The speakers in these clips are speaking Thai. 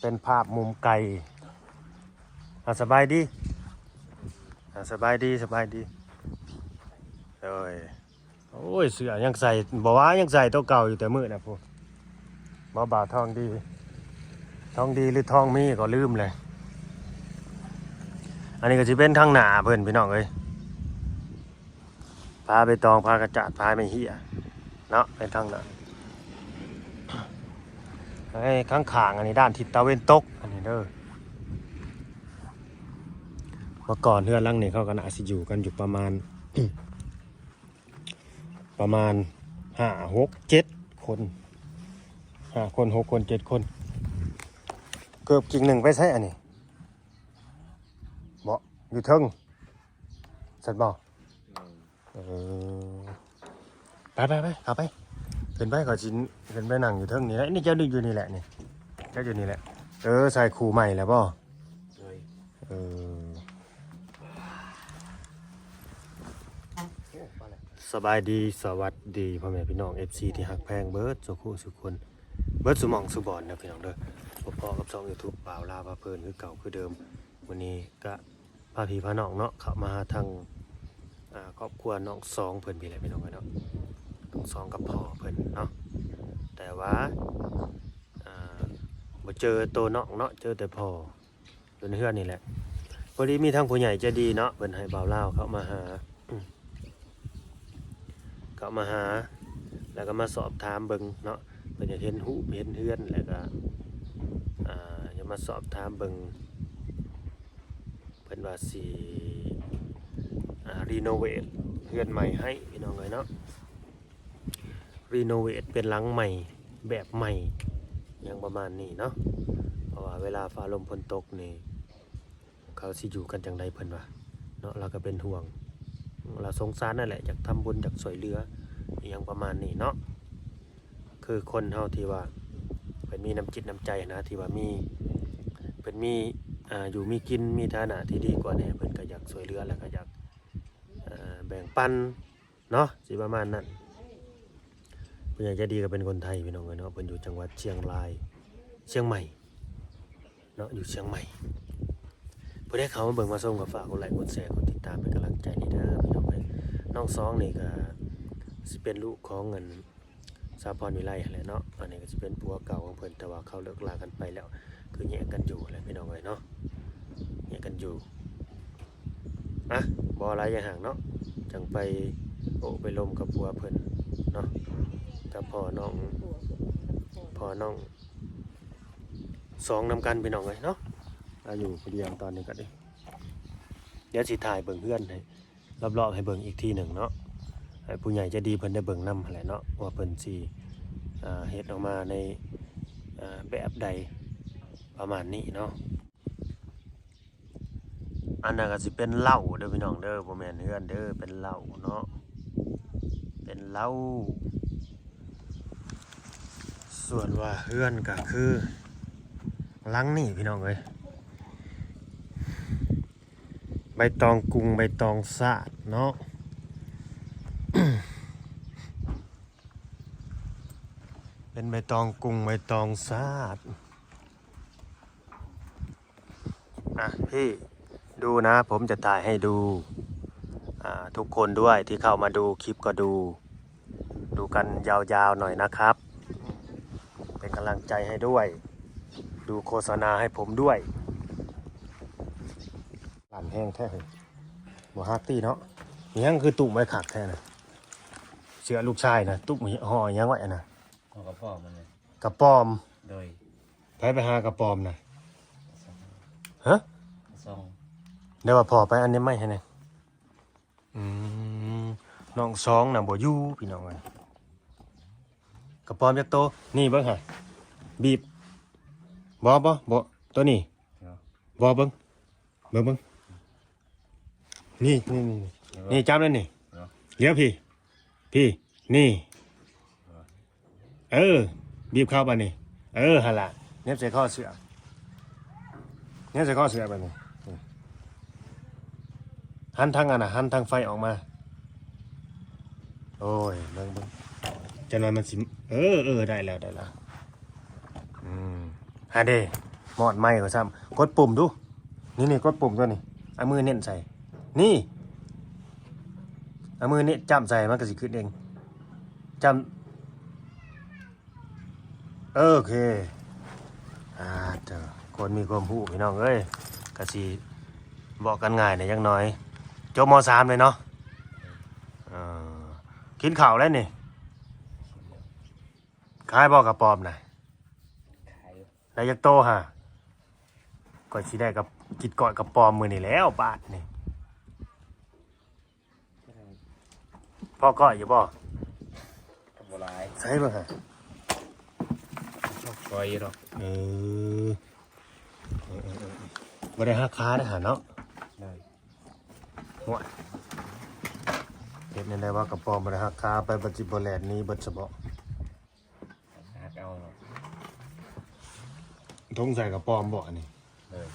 เป็นภาพมุมไกลสบายดีสบายดีโอ้ยเสื้อยังใส่บอกว่ายังใส่ตัวเก่าอยู่แต่มือนะพวกบ่าวทองดีหรือทองมีก็ลืมเลยอันนี้ก็จะเป็นทางหน้าเพื่อนพี่น้องเอ้ยพาไปตองพากระจาดพาไม่เหี้ยเนาะเป็นทางหน้าไอ้ข้างอันนี้ด้านทิศตะวันตกอันนี้เด้อเมื่อก่อนเฮือนหลังนี่เขาก็น่าสิอยู่กันอยู่ประมาณ 5, 6, 7 คน5 คน 6 คน 7 คนเกือบกิ่งหนึ่งไปใช้อันนี้บ่อยู่เทิงสัตว์บ่ไปขับไปขึ้นไปขอชิ้นขึ้นไปนั่งอยู่เทิงนี่แหละนี่เจ้าดึกอยู่นี่แหละนี่เจ้าอยู่นี่แหละใส่คู่ใหม่แล้วบ่สบายดีสวัสดีพ่อแม่พี่น้อง FC ที่ฮักแพงเบิร์ดสุขุสุขคนเบิร์ดสุมองสุบอนนะพี่น้องเด้อพอกับช่อง YouTube บ่าวลาพาเพลินคือเก่าคือเดิมวันนี้ก็พาพี่พาน้องเนาะเข้ามาทางครอบครัวน้องสองเพิ่นพี่แหละพี่น้องเนาะน้องสองกับพ่อเพิ่นเนาะแต่ว่าบ่เจอตัวน้องเนาะเจอแต่พ่ออยู่ในเฮือนนี่แหละพอดีมีทางผู้ใหญ่ใจดีเนาะเพิ่นให้บ่าวลาวเข้ามาหาแล้วก็มาสอบถามเบิ่งเนาะเพิ่นจะเห็นหูเห็นเฮือนแล้วก็จะมาสอบถามเบิ่งเพิ่นว่าสิรีโนเวทเฮือนใหม่ให้พี่น้องเอ้ยเนาะรีโนเวทเป็นหลังใหม่แบบใหม่อย่างประมาณนี้เนาะเพราะว่าเวลาฟ้าลมฝนตกนี่เขาสิอยู่กันจังไดเพิ่นว่าเนาะเราก็เป็นห่วงเราสงสารนั่นแหละอยากทำบุญอยากช่วยเหลืออย่างประมาณนี้เนาะคือคนเฮาที่ว่าเป็นมีน้ำจิตน้ำใจนะที่ว่ามีเป็นมีอยู่มีกินมีฐานะที่ดีกว่าเนี่ยเพิ่นก็อยากช่วยเหลือแล้วก็อยากแบ่งปันเนาะสิประมาณนั้นเพิ่นอยากจะดีก็เป็นคนไทยพี่น้องเนาะเพิ่นอยู่จังหวัดเชียงรายเชียงใหม่เนาะอยู่เชียงใหม่ผู้ใดเข้ามาเบิ่งมาชมก็ฝากกดไลค์กดแชร์กดติดตามเป็นกำลังใจนี่เด้อพี่น้องเอ้ยน้องสองนี่ก็สิเป็นลูกของเงินสาพรวิไลแหละเนาะอันนี้ก็สิเป็นผัวเก่าของเพิ่นแต่ว่าเขาเลิกลากันไปแล้วคือแยกกันอยู่แหละพี่น้องเอ้ยเนาะแยกกันอยู่บ่อะไรอย่างห่างเนาะจังไปไปลมกับผัวเพิ่นเนาะกับพ่อน้องสองนำกันพี่น้องเอ้ยเนาะเราอยู่คนเดียวตอนนี้ก็ดิเดี๋ยวสิถ่ายเบิ่งเพื่อนให้รอบๆให้เบิ่งอีกทีหนึ่งเนาะให้ผู้ใหญ่จะดีเพิ่นได้เบิ่งนำแหละเนาะว่าเพิ่นสิเฮ็ดออกมาในแบบใดประมาณนี้เนาะอันนั้นก็สิเป็นเหล้าเด้อพี่น้องเด้อบ่แม่นเฮือนเด้อเป็นเหล้าเนาะเป็นเหล้าส่วนว่าเฮือนก็คือหลังนี่พี่น้องเอ้ยใบตองกุ้งใบตองสาดเนาะ เป็นใบตองกุ้งใบตองสาดพี่ดูนะผมจะถ่ายให้ดูทุกคนด้วยที่เข้ามาดูคลิปก็ดูกันยาวๆหน่อยนะครับเป็นกำลังใจให้ด้วยดูโฆษณาให้ผมด้วยหลานแห้งแท้เลยบ่ฮักตี้เนาะนี่ยังคือตุ่มไว้ขักแท้นะเชื่อลูกชายนะตุ่มห่อยังไว้นะกระป๋อมมันเลยกระป๋อมโดยไปหากระป๋อมนะฮะซองเดี๋ยวว่าพอไปอันนี้ไม่ให้แน่น้องสองน่ะบ่อยู่พี่น้องเอ้ยกระป๋อมจักโตนี่เบิ่งหะบีบบ่ตัวนี้บ่เบิ่งนี่จับเลยนี่เลี้ยวพี่นี่บีบเข้าไปนี่หั่นล่ะเน็บใส่ข้อเสือไปนี่หันทางหันทางไฟออกมาโอ้ยเบิ่งจะนอนมันสิได้แล้วหาเด้ หมอดไม้ก็ซ้ำกดปุ่มดูนี่กดปุ่มตัวนี้เอามือเน้นใส่นี่เอามือนี่จ้ำใส่มันก็สิขึ้นเองจ้ำโอเคเจ้าคนมีความรู้พี่น้องเอ้ยก็สิบอกกันง่ายเนี่ยยังน้อยจบม.3เลยเนาะกินข้าวแล้วนี่ขายบอกกระปอมน่ะ ขายอยู่ ได้ยักโตฮะก่อนสิได้กับกินก่อนกับปอมมือนี่แล้วบาทนี่พ่อก็อยู่บ่ กับบัวลาย ใช่บ่ฮะ ชอบคอยอยู่หรอก บ่ได้หักค้าได้หาเนาะ เลย หัวเฮ็ดในได้ว่ากับปอมบ่ได้หักค้าไปบัดสิบ่แลนนี้เบิดซะบ่ หาเอาหรอก ทงใส่กับปอมบ่อันนี้ เลย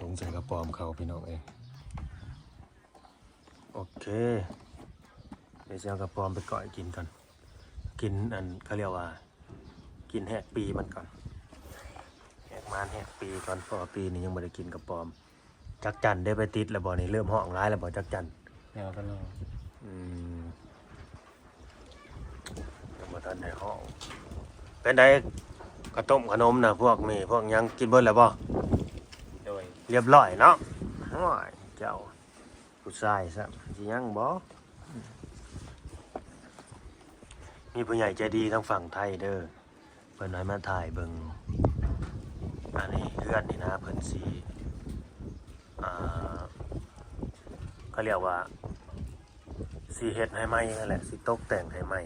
ทงใส่กับปอมเขาพี่น้องเองโอเคเดี๋ยวจะเอากับปอมไปก่อยกินก่อนกินอันเขาเรียกว่ากินแหกปีมันก่อนแหกมานแหกปีก่อนเพราะว่าปีนี้ยังไม่ได้กินกับปอมจักจันได้ไปติดแล้วบ่นี่เริ่มห้องร้ายแล้วบ่จักจัน แนวก็รอ ยังบ่ทันได้ห้องเป็นไดกระต้มขนมน่ะพวกมีพวกหยังกินเบิดแล้วบ่ โดย เรียบร้อยเนาะโอ้ยเจ้าผู้ชายซะสิยังบ่มีผู้ใหญ่ใจดีทางฝั่งไทยเด้อเพิ่นให้มาถ่ายเบิ่งอันนี้เฮือนนี่นะเพิ่นสิเขาเรียกว่าสิเฮ็ดให้ใหม่นั่นแหละสิตกแต่งให้ใหม่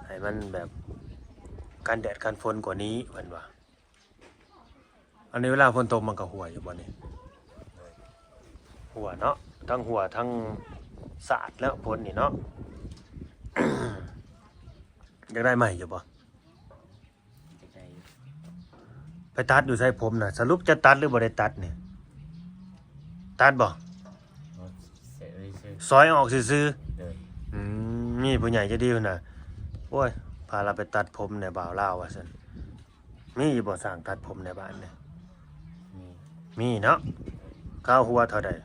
ให้มันแบบกันแดดกันฝนกว่านี้เพิ่นว่าอันนี้เวลาฝนตกมันก็หัวอยู่บ่นี่หัวเนาะทั้งหัวทั้งสาดแล้วฝนนี่เนาะ อยากได้ใหม่อยู่บ่ จะใจอยู่ ไปตัดอยู่ใส่ผมน่ะสรุปจะตัดหรือบ่ได้ตัดเนี่ยตัดบ่ รถเสียเลยซื้อ ซอยออกซื่อ เลย ๆมีผู้ใหญ่ใจะดีพุ่นน่ะโอ้ยพาเราไปตัดผมในบ่าวลาวว่าซั่นมีอยู่บ่สร้างตัดผมในบ้านเนี่ย มี มีเนาะค่าหัวเท่าใด 15,000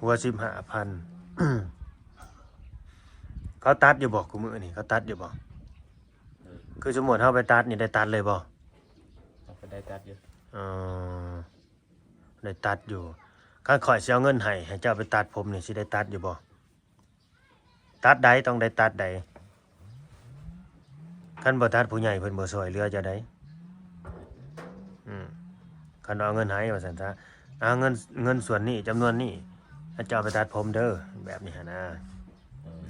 หัว 15,000 เขาตัดอยู่บ่กูมื้อนี่เขาตัดอยู่บ่ เลย คือสมมุติเฮาไปตัดนี่ได้ตัดเลยบ่ เราก็ได้ตัดอยู่ เออได้ตัดอยู่คันข่อยสิเอาเงินให้เจ้าไปตัดผมนี่สิได้ตัดอยู่บ่ตัดใดต้องได้ตัดใดคันบ่ตัดผู้ใหญ่เพิ่นบ่ช่วยเหลือจะได้คันเอาเงินให้ว่าซั่นซะเอาเงินส่วนนี้จำนวนนี้ให้เจ้าไปตัดผมเด้อแบบนี้หั่นนะ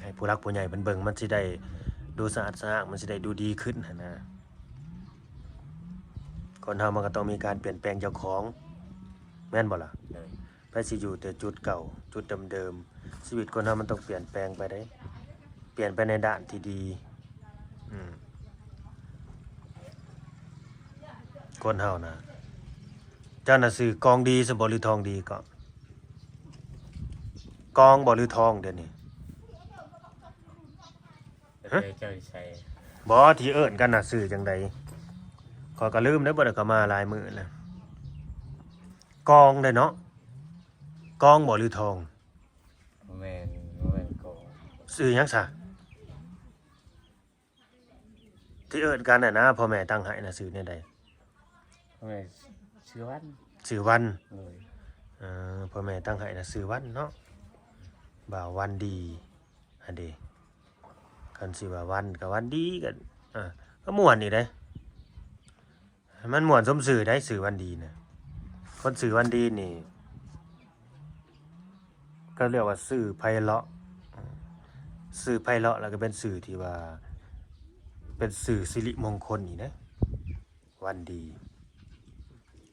ให้ผู้รักผู้ใหญ่เพิ่นเบิ่งมันสิได้ดูสะอาดสะอ้างมันสิได้ดูดีขึ้นหั่นนะคนเฮามันก็ต้องมีการเปลี่ยนแปลงเจ้าของแม่นบ่ล่ะ เลย ไปสิอยู่แต่จุดเก่าจุดเดิมๆชีวิตคนเรามันต้องเปลี่ยนแปลงไปได้เปลี่ยนไปในด้านที่ดีคนเฮานะเจ้าน่ะซื้อกองดีสบ่หรือทองดีก็กองบ่หรือทองเดี๋ยวนี้ แล้วเจ้าใช้ บ่ที่เอิ้นกันน่ะซื้อจังใดข้อยก็ลืมได้บ่ได้ก็มาหลายมื้อแล้วกองได้เนาะกองบ่หรือทอง แม่นโกง ซื้อหยังซะที่เอิ้นกันน่ะนะพ่อแม่ตั้งให้น่ะซื้อแนวใด แม่ชื่อวัน ซื้อวัน เลย พ่อแม่ตั้งให้น่ะซื้อวันเนาะบ่าววันดีอันเดคันสิว่าวันก็วันดีก็ก็ม่วนอีกเด้มันม่วนสมชื่อได้ซื้อวันดีน่ะคนซื้อวันดีนี่ก็เรียกว่าสื่อไพเราะสื่อไพเราะแล้วก็เป็นสื่อที่ว่าเป็นสื่อสิริมงคลอีกนะวันดี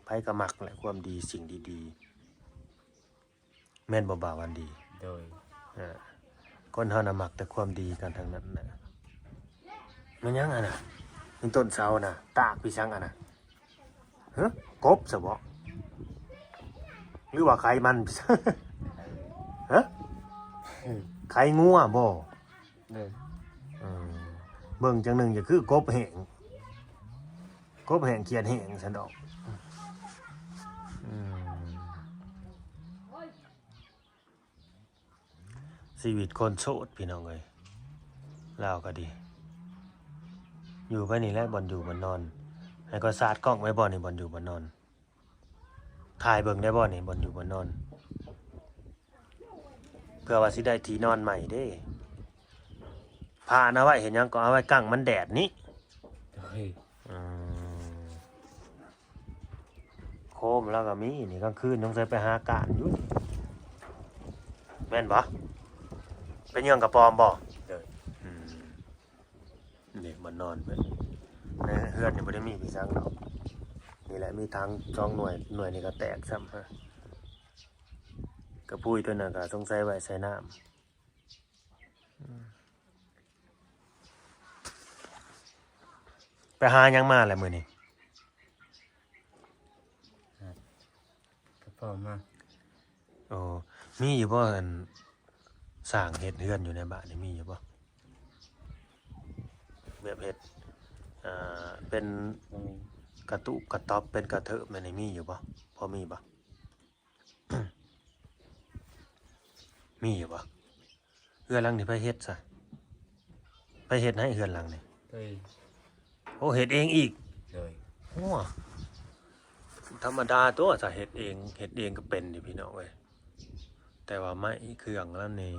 ไผก็มักแหละความดีสิ่งดีๆแม่นบ่บ่าวันดี โดย คนเฮาน่ะมักแต่ความดีกันทั้งนั้นน่ะมันยังอ่ะน่ะเป็นต้นเสาน่ะตากพี่ชังอ่ะน่ะฮะกบซะบ่หรือว่าไข่มัน ฮะไข่งัวบ่ เลย อืม เบิ่งจังหนึ่งจะคือกบแห้งเขียนแห้งฉันดอกชีวิตคนโสดพี่น้องเอ้ยลาวก็ดีอยู่ไปนี่แหละบ่อนอยู่บ่อนนอนให้ก็สาดกล้องไว้บ่อนนี่บ่อนอยู่บ่อนนอนถ่ายเบิ่งได้บ่อนนี่บ่อนอยู่บ่อนนอนเพื่อว่าสิได้ที่นอนใหม่เด้พานะไว้เห็นยังก็เอาไว้กั้งมันแดดนี้ โดย โคมแล้วก็มีนี่กลางคืนต้องใส่ไปหาการอยู่แม่นบ่เป็นเรื่องกระปอมบ่ โดย นี่มันนอนเพิ่นในเฮือนนี่บ่ได้มีพี่ซังดอกนี่แหละมีทาง2หน่วยนี่ก็แตกซ้ำฮะกระพุ้ยตัวนั้นก็ต้องใส่ไว้ใส่น้ำไปหายังมาแหละมื้อนี้ ก็พอมา โอ้มีอยู่บ่อันสร้างเฮ็ดเฮือนอยู่ในบ้านนี่มีอยู่บ่แบบเฮ็ดเป็น บ่มี กระตุกกระต๊อบเป็นกระเทอะแม่นมีอยู่บ่พอมีบ่ มีอยู่บ่เฮือนหลังนี่ไปเฮ็ดซะไปเฮ็ดให้เฮือนหลังนี่ โดย โอ้เฮ็ดเองอีก โดย โอ้ธรรมดาตัวจะเฮ็ดเองก็เป็นอยู่พี่น้องเว้ยแต่ว่าไม้เครื่องแล้วนี่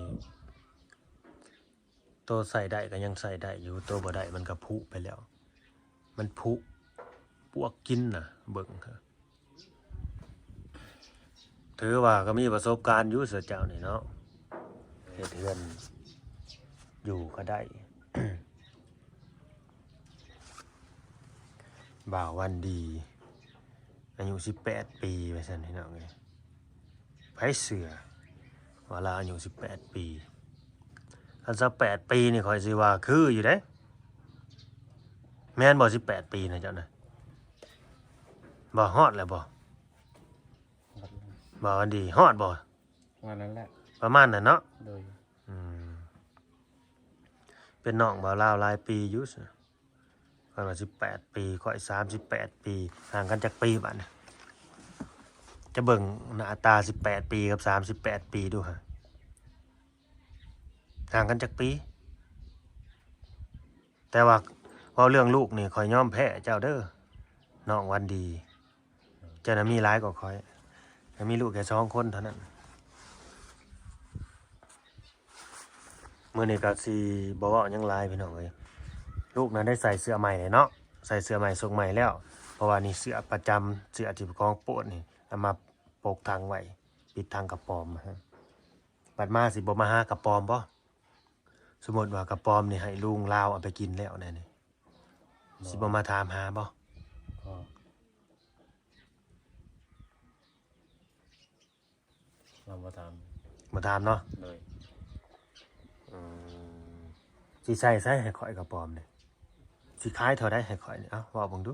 ตัวใส่ได้ก็ยังใส่ได้อยู่ตัวบ่ได้มันก็ผุไปแล้ว มันผุปวกกินน่ะเบิ่งครับถือว่าก็มีประสบการณ์อยู่เสือเจ้านี่เนาะเฮ็ดเฮือนอยู่ก็ได้ บ่าววันดีอายุ18 ปีไปซั่นพี่น้องเอ้ยไผเสือว่าลาอายุ18 ปีคัน18 ปีนี่ข่อยสิว่าคืออยู่เด้แม่นบ่18 ปีนะเจ้าน่ะบ่ฮอดแล้วบ่ วัดนั้น บ่าววันดีฮอดบ่ วันนั้นแหละ ประมาณนั้นเนาะ โดย เป็นน้องบ่าวลาวหลายปีอยู่ซะข่อยว่า18 ปีข่อย38 ปีห่างกันจักปีบัดนี้จะเบิ่งหน้าตา18 ปีกับ38 ปีดูฮะห่างกันจักปี แต่ว่าเว้าเรื่องลูกนี่ข่อยยอมแพ้เจ้าเด้อน้องวันดีเจ้าน่ะมีหลายกว่าข่อยแต่มีลูกแค่2 คนเท่านั้นมื้อนี้ก็สิบ่เว้าหยังหลายพี่น้องเอ้ยลูกนั้นได้ใส่เสื้อใหม่เลยเนาะใส่เสื้อใหม่ทรงใหม่แล้วเพราะว่านี่เสื้อประจำเสื้อที่ของโปรดนี่เอามาปกทางไว้ปิดทางกระปอมฮะบัดมาสิบ่มาหากระปอมบ่สมมุติว่ากระปอมนี่ให้ลุงลาวเอาไปกินแล้วแน่นี่สิบ่มาถามหาบ่ ก็เรามาท มาถามเนาะ ำโดย สิใส่ให้ข่อยกระปอมนี่สิขายเท่าใดให้ข่อยนี่เอ้าเว้าเบิ่งดู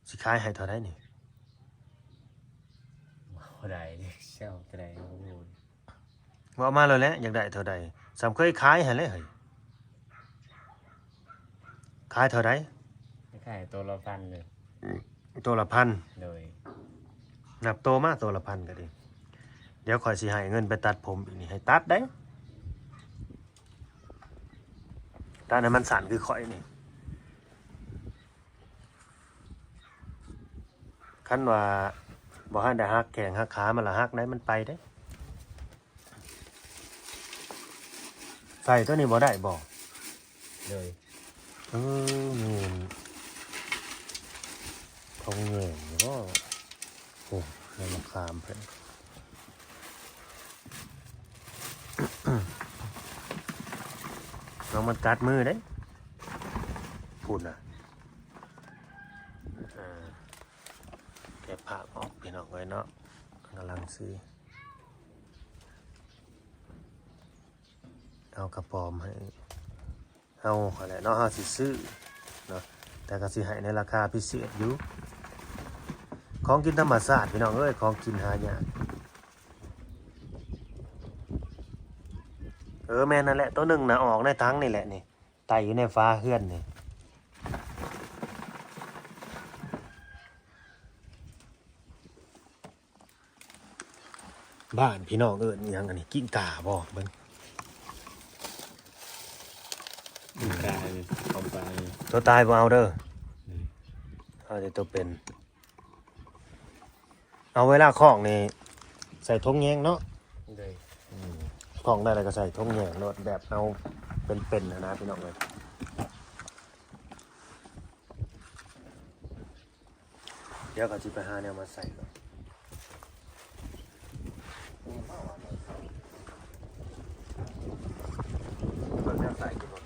สิขายให้เท่าใดนี่ บ่ได้เช่าจะได้บ่รู้ ว่ามาแล้วแหละอยากได้เท่าใดสำเคยขายให้เลยเฮ้ยขายเท่าใด ไม่ขายตัวละพันเลย ตัวละ1,000 โดย นับโตมาตัวละ1,000ก็ดีเดี๋ยวข่อยสิให้เงินไปตัดผมอีกนี่ให้ตัดได้ตัดให้มันสั้นคือข่อยนี่คันว่าบ่ให้ได้หักแข้งหักขามันละหักได้มันไปเด้ใส่ตัวนี้บ่ได้บ่ โดย เงินทองเงินก็โอ้ในราคาเพิ่น น้องมันกัดมือได้พูดนะเก็บผักออกพี่น้องไว้เนาะกำลังซื้อเอากระปอมให้เอาอะไรเนาะเอาสิซื้อเนาะแต่ก็สิให้ในราคาพิเศษอยู่ของกินธรรมชาติพี่น้องเอ้ยของกินหายาก แม่นั่นแหละตัวหนึ่งนะออกในทั้งนี่แหละนี่ไต่อยู่ในฟ้าเฮือนนี่บ้านพี่น้องเอิ้นอิหยังอันนี้กิ้งก่าบ่เบิ่ง กายเอาไป ตัวตายบ่เอาเด้อเอาแต่ตัวเป็นเอาเวลาคล้องนี่ใส่ทงแยงเนาะ เลย คล้องได้แล้วก็ใส่ทงแยงโลดแบบเอาเป็นๆนะพี่น้องเลยเดี๋ยวก็สิไปหาแนวมาใส่ก่อนเพิ่นแนวใส่ดีบ่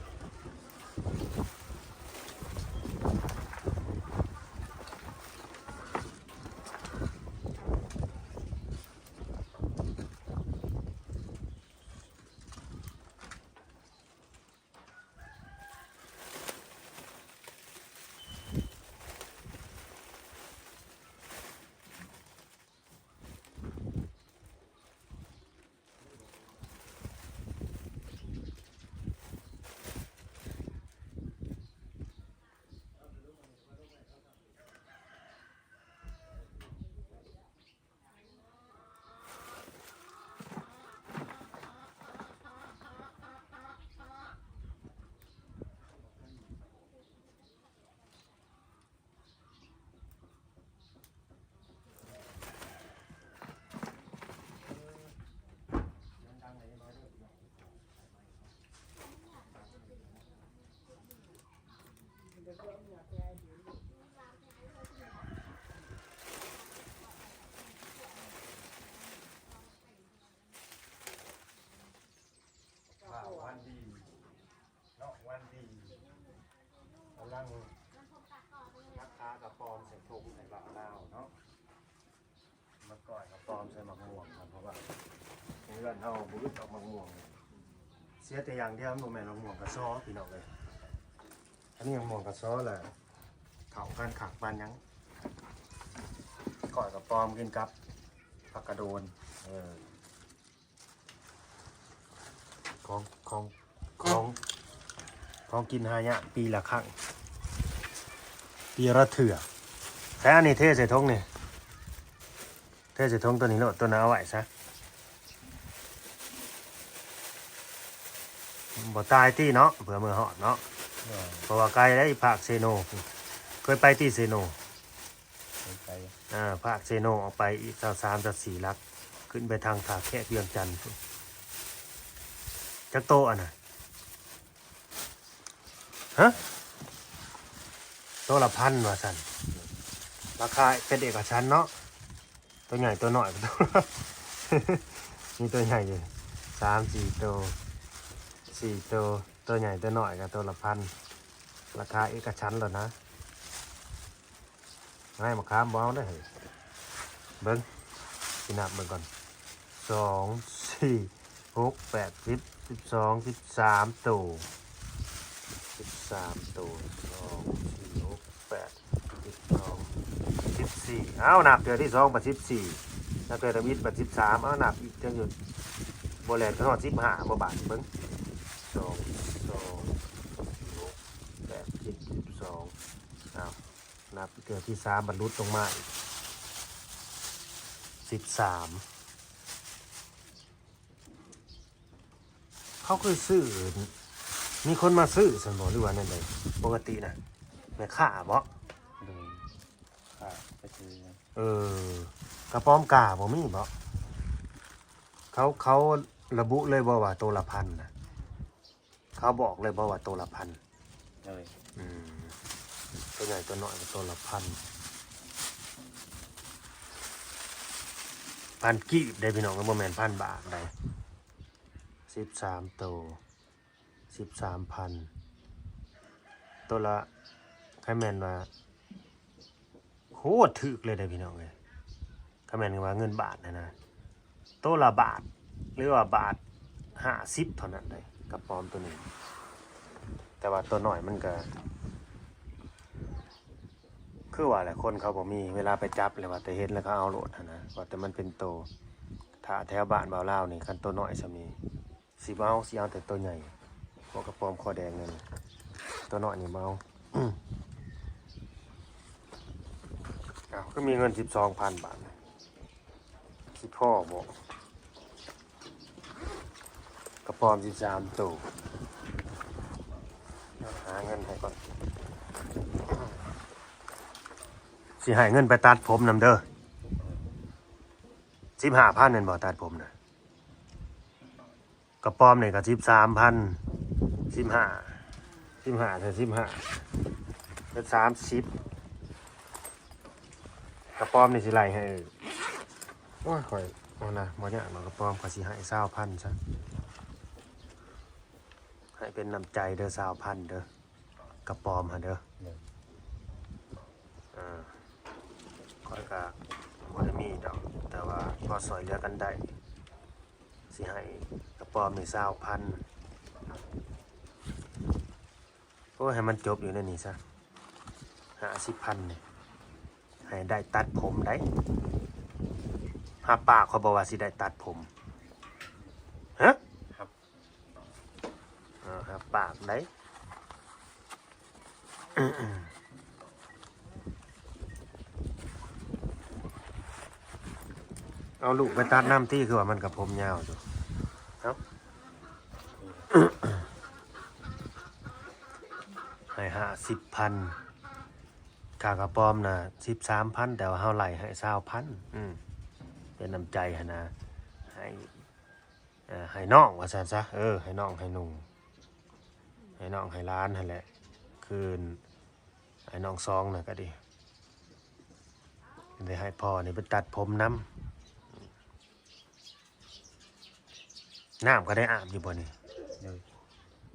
วันดีเนาะวันดีกำลังรักษากระปอมใส่ถุงใส่บะนาวเนาะมาก่อยกระปอมใส่มะม่วงครับเพราะว่าเพื่อนเฮาบุรุษออกมะม่วงเสียแต่อย่างเดียวมันบ่แม่นมะม่วงกระซ้อพี่น้องเลยอันนี้มะม่วงกระซ้อแหละเผากันขักปานหยังก่อยกระปอมกินกับผักกระโดนของกินหายะปีละครั้งปีละเถื่อแต่อันนี้เทใส่ทงนี่เทใส่ทงตัวนี้โลดตัวนั้นเอาไว้ซะบ่ตายตี้เนาะเผื่อมือหอดเนาะเพราะว่าไกลได้ภาคเซโนเคยไปที่เซโน ไป ภาคเซโนออกไปอีก3-4 ลักขึ้นไปทางท่าแค่เวียงจันทร์จักโตอันน่ะฮะโตละ1,000ว่าสั่นราคาเป็นเอกชันท์เนาะตัวใหญ่ตัวน้อย มีตัวใหญ่อยู่3-4 ตัว4 ตัวตัวใหญ่ตัวน้อยกับตัวละ1,000ราคาเอกชันท์แล้วนะให้มาค้ามบ้าได้เหรอเบิ้งสินับเบิ้งก่อน2 4 6 8 10 12 13 ตัว13 ตัว2 4 6 8 12 14เอานับเดือนที่2 14นับเดือนที่13เอานับอีกจังหยุดโบแลนด์ก็ทอด15บ่บาทเบิ้ง2 6 8 12เอานับเดือนที่3บรรลุตรงมาอีก13เขาเคยซื้อมีคนมาซื้อสันบอกหรือว่านั่นเลยปกตินะแม่ค้าบ่ เลยค่ะไปซื้อกระป๋อมกาบ่มีบ่เขาระบุเลยบ่ว่าตัวละ1,000นะเขาบอกเลยบ่ว่าตัวละ1,000เลย ตัวใหญ่ตัวน้อยก็ตัวละ1,000กีบได้พี่น้องก็บ่แม่น1,000 บาทได้13 ตัว 13,000ตัวละใครแม่นว่าโคตรถึกเลยได้พี่น้องเลยใครแม่นว่าเงินบาทนะตัวละบาทหรือว่าบาท50เท่านั้นเลยกระป๋อมตัวนี้แต่ว่าตัวน้อยมันก็คือว่าแหละคนเขาบอกมีเวลาไปจับเลยว่าแต่เห็นแล้วก็เอาโหลดนะว่าแต่มันเป็นโตถ้าแถวบ้านบ่าวลาวนี่คันตัวน้อยซะมี สิบ่เอาแต่ตัวใหญ่พวกกระปอมคอแดงนั่นตัวน้อยนี่บ่เอาอ้าวก็มีเงิน 12,000 บาทสิพ่อบ่กระปอม13ตัวหาเงินให้ก่อนสิให้เงินไปตัดผมนำเด้อ 15,000นั่นบ่ตัดผมน่ะกระปอมนี่ก็13,000 15ถึง15เป็น30กระปอมนี่สิไล่ให้โอ้ยข่อยเอานะบ่ยากหรอกกระปอมก็สิให้20,000ซะให้เป็นน้ำใจเด้อ20,000เด้อกระปอมหั่นเด้อข่อยก็บ่ได้มีดอกแต่ว่าพอซอยเหลือกันได้สิให้กระปอมนี่20,000โอ้ยให้มันจบอยู่ในนี้ซะ50,000นี่ให้ได้ตัดผมได้หาปากเขาบอกว่าสิได้ตัดผมฮะ ครับ หาปากได้เอาลูกไปตัดน้ำที่คือว่ามันกับผมยาวอยู่เอ้าให้50,000ค่ากระป๋อมนะ13,000แต่ว่าเฮาไหลให้20,000เป็นน้ำใจหั่นนะให้น้องว่าซั่นซะให้น้องให้นุ่งให้น้องให้ร้านหั่นแหละคืนให้น้องซองน่ะก็ดีได้ให้พ่อนี่ไปตัดผมน้ำก็ได้อาบอยู่บ่นี่ เลย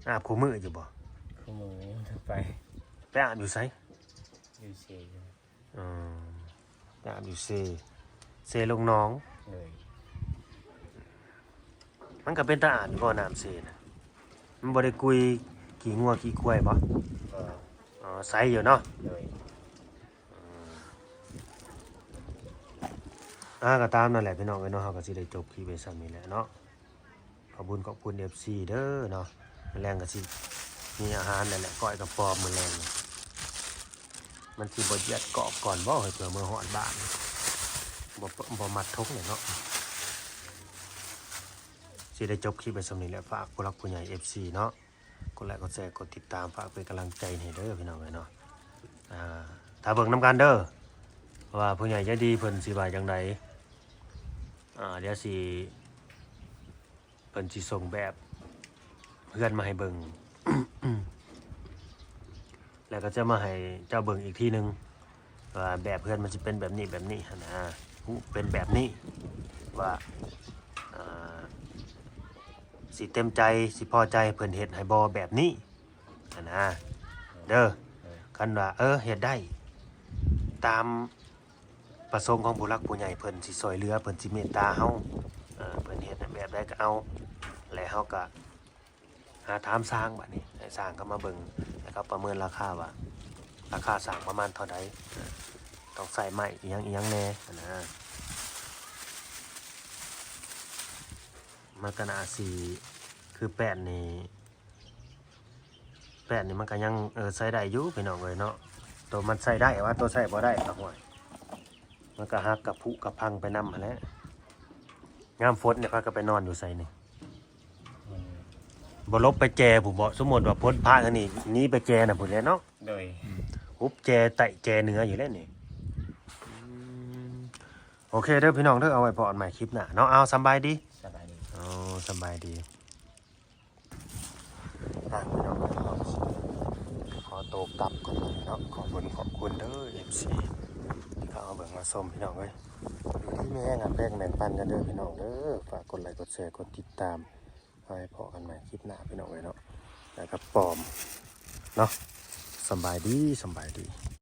อาบคู่มืออยู่บ่ ขโมยไป ไปอาบอยู่ไส อยู่เสีย ไปอาบอยู่เซลงน้อง เลย มันก็เป็นตาอาบอยู่บ่น้ำเซน่ะมันบ่ได้กุยขี้งัวขี้ควายบ่ ก็ ใสอยู่เนาะ เลย ก็ตามนั่นแหละพี่น้องเอ้ยเนาะเฮาก็สิได้จบคลิปไว้ซ้ำนี้แหละเนาะขอบคุณ FC เด้อเนาะมื้อแรงก็สิมีอาหารนั่นแหละก้อยกับปอมมื้อแรงมันสิบ่เย็ดเกาะก่อนบ่ให้เผื่อมื้อฮอดบ้านบ่มัดทกเลยเนาะสิได้จบคลิปไว้ซ้ำนี้แหละฝากผู้รักผู้ใหญ่ FC เนาะกดไลค์กดแชร์กดติดตามฝากเป็นกำลังใจให้เด้อพี่น้องเอ้ยเนาะถ้าเบิ่งนํกันเด้อว่าผู้ใหญ่ใจดีเพิ่นสิว่าจังไดเดี๋ยวสิเพิ่นสิส่งแบบเพื่อนมาให้เบิ่ง แล้วก็จะมาให้เจ้าเบิ่งอีกทีนึงว่าแบบเพื่อนมันจะเป็นแบบนี้หั่นนะเป็นแบบนี้ว่าสิเต็มใจสิพอใจเพิ่นเฮ็ดให้บ่แบบนี้หั่นนะเด้อคันว่าเฮ็ดได้ตามประสงค์ของผู้หลักผู้ใหญ่เพิ่นสิช่วยเหลือเพิ่นสิเมตตาเฮาเพิ่นเฮ็ดแบบใดก็เอาแล้วเฮาก็หาถามสร้างบัดนี้ให้สร้างก็มาเบิ่งแล้วก็ประเมินราคาว่าราคาสร้างประมาณเท่าใดต้องใส่ไม้อีหยังแน่นะมันก็น่าสิคือแป้นนี่มันก็ยังใส่ได้อยู่พี่น้องเอ้ยเนาะตัวมันใส่ได้ว่าตัวใส่บ่ได้ก็ห่วยมันก็หักกับผุกับพังไปนำหั่นแหละยามฝนเนี่ยพาก็ไปนอนอยู่ไสนี่บ่ลบไปแจผู้บ่สมมุติว่าพ้นพระอันนี้หนีไปแจน่ะพุ่นแหละเนาะ เลย ฮุบแจไต่แจเนื้ออยู่แล้วนี่โอเคเด้อพี่น้องเด้อเอาไว้พออันใหม่คลิปหน้าเนาะเอาสบายดี สบายดี สบายดีพี่น้องขอโตวกลับก่อนเนาะขอบคุณเด้อ FC ที่เขาเอาเบิ่งมาชมพี่น้องเอ้ยอยู่ที่แม่งานแบ่งปันกันเด้อพี่น้องเด้อฝากกดไลค์กดแชร์กดติดตามเอาไว้พอกันใหม่คลิปหน้าพี่น้องเอ้ยเนาะแล้วก็ปลอมเนาะสบายดี